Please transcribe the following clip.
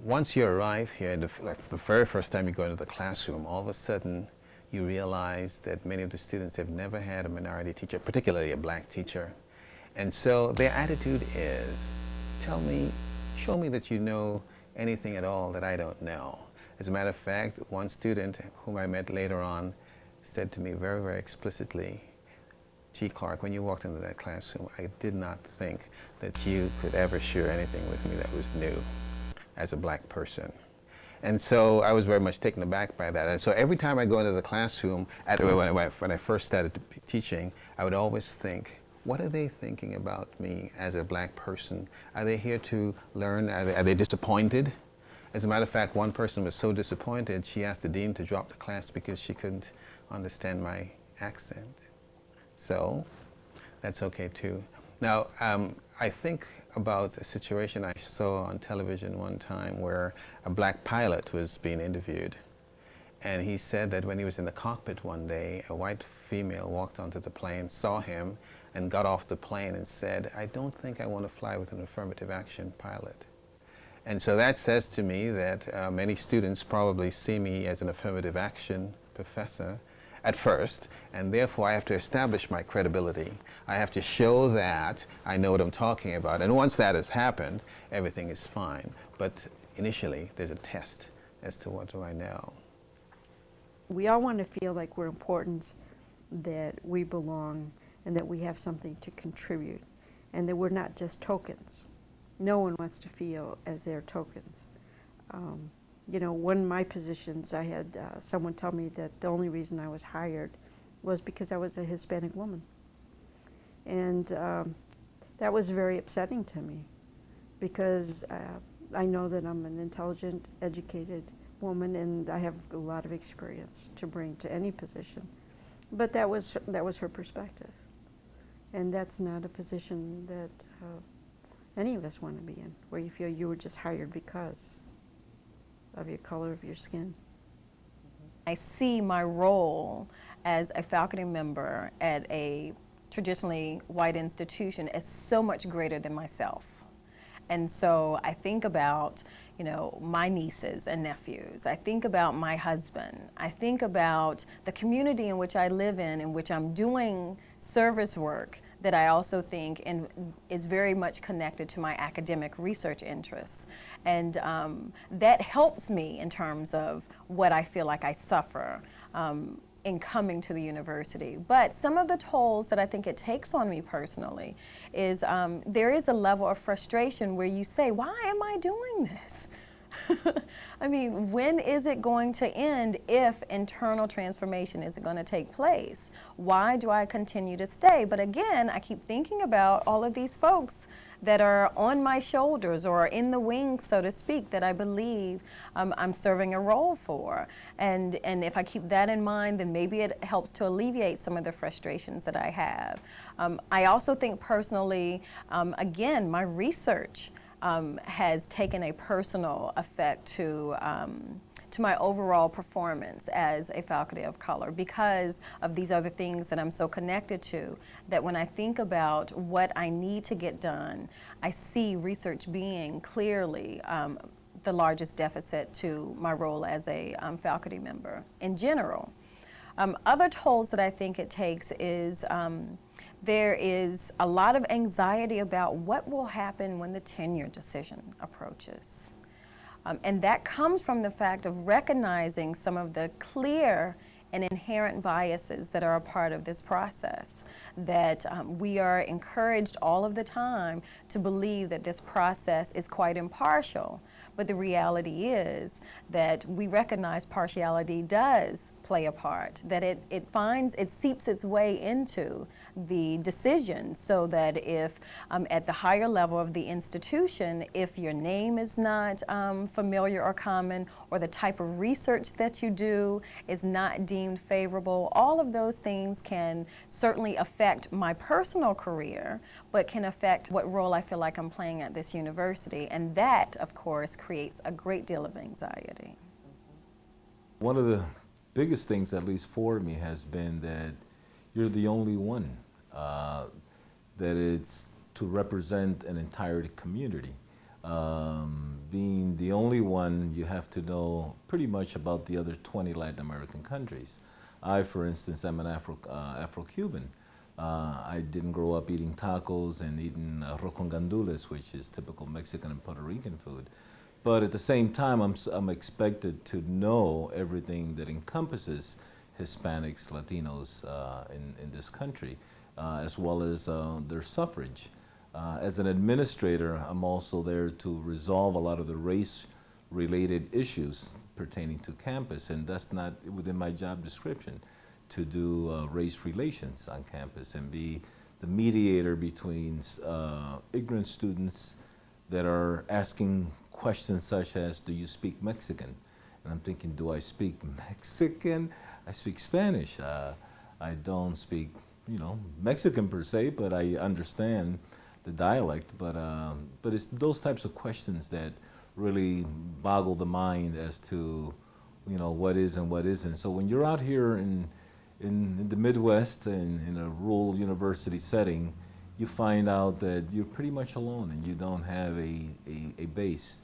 once you arrive here, like the very first time you go into the classroom, all of a sudden you realize that many of the students have never had a minority teacher, particularly a black teacher. And so their attitude is, tell me, show me that you know anything at all that I don't know. As a matter of fact, one student whom I met later on said to me very, very explicitly, G. Clark, when you walked into that classroom, I did not think that you could ever share anything with me that was new as a black person. And so I was very much taken aback by that. And so every time I go into the classroom, when I first started teaching, I would always think, what are they thinking about me as a black person? Are they here to learn? Are they disappointed? As a matter of fact, one person was so disappointed, she asked the dean to drop the class because she couldn't understand my accent. So that's okay too. Now, I think about a situation I saw on television one time where a black pilot was being interviewed. And he said that when he was in the cockpit one day, a white female walked onto the plane, saw him, and got off the plane and said, I don't think I want to fly with an affirmative action pilot. And so that says to me that many students probably see me as an affirmative action professor at first, and therefore I have to establish my credibility. I have to show that I know what I'm talking about. And once that has happened, everything is fine. But initially, there's a test as to what do I know. We all want to feel like we're important, that we belong, and that we have something to contribute, and that we're not just tokens. No one wants to feel as they're tokens. You know, one of my positions, I had someone tell me that the only reason I was hired was because I was a Hispanic woman. And that was very upsetting to me, because I know that I'm an intelligent, educated woman, and I have a lot of experience to bring to any position. But that was her perspective. And that's not a position that any of us want to be in, where you feel you were just hired because of your color of your skin. I see my role as a faculty member at a traditionally white institution as so much greater than myself. And so I think about, you know, my nieces and nephews. I think about my husband. I think about the community in which I live in which I'm doing service work that I also think is very much connected to my academic research interests. And that helps me in terms of what I feel like I suffer in coming to the university. But some of the tolls that I think it takes on me personally is there is a level of frustration where you say, why am I doing this? I mean, when is it going to end if internal transformation isn't going to take place? Why do I continue to stay? But again, I keep thinking about all of these folks that are on my shoulders or in the wings, so to speak, that I believe I'm serving a role for. And if I keep that in mind, then maybe it helps to alleviate some of the frustrations that I have. I also think personally, again, my research has taken a personal effect to my overall performance as a faculty of color because of these other things that I'm so connected to, that when I think about what I need to get done, I see research being clearly the largest deficit to my role as a faculty member in general. Other tolls that I think it takes is there is a lot of anxiety about what will happen when the tenure decision approaches. And that comes from the fact of recognizing some of the clear and inherent biases that are a part of this process, that we are encouraged all of the time to believe that this process is quite impartial. But the reality is that we recognize partiality does play a part, that it seeps its way into the decision, so that if at the higher level of the institution, if your name is not familiar or common, or the type of research that you do is not deemed favorable, all of those things can certainly affect my personal career, but can affect what role I feel like I'm playing at this university. And that, of course, creates a great deal of anxiety. One of the biggest things, at least for me, has been that you're the only one, that it's to represent an entire community. Being the only one, you have to know pretty much about the other 20 Latin American countries. I, for instance, am an Afro-Cuban. I didn't grow up eating tacos and eating arroz con gandules, which is typical Mexican and Puerto Rican food. But at the same time, I'm expected to know everything that encompasses Hispanics, Latinos in this country, as well as their suffrage. As an administrator, I'm also there to resolve a lot of the race-related issues pertaining to campus, and that's not within my job description, to do race relations on campus and be the mediator between ignorant students that are asking questions such as, do you speak Mexican? And I'm thinking, do I speak Mexican? I speak Spanish. I don't speak, Mexican per se, but I understand the dialect. But it's those types of questions that really boggle the mind as to, what is and what isn't. So when you're out here in the Midwest and in a rural university setting, you find out that you're pretty much alone and you don't have a base.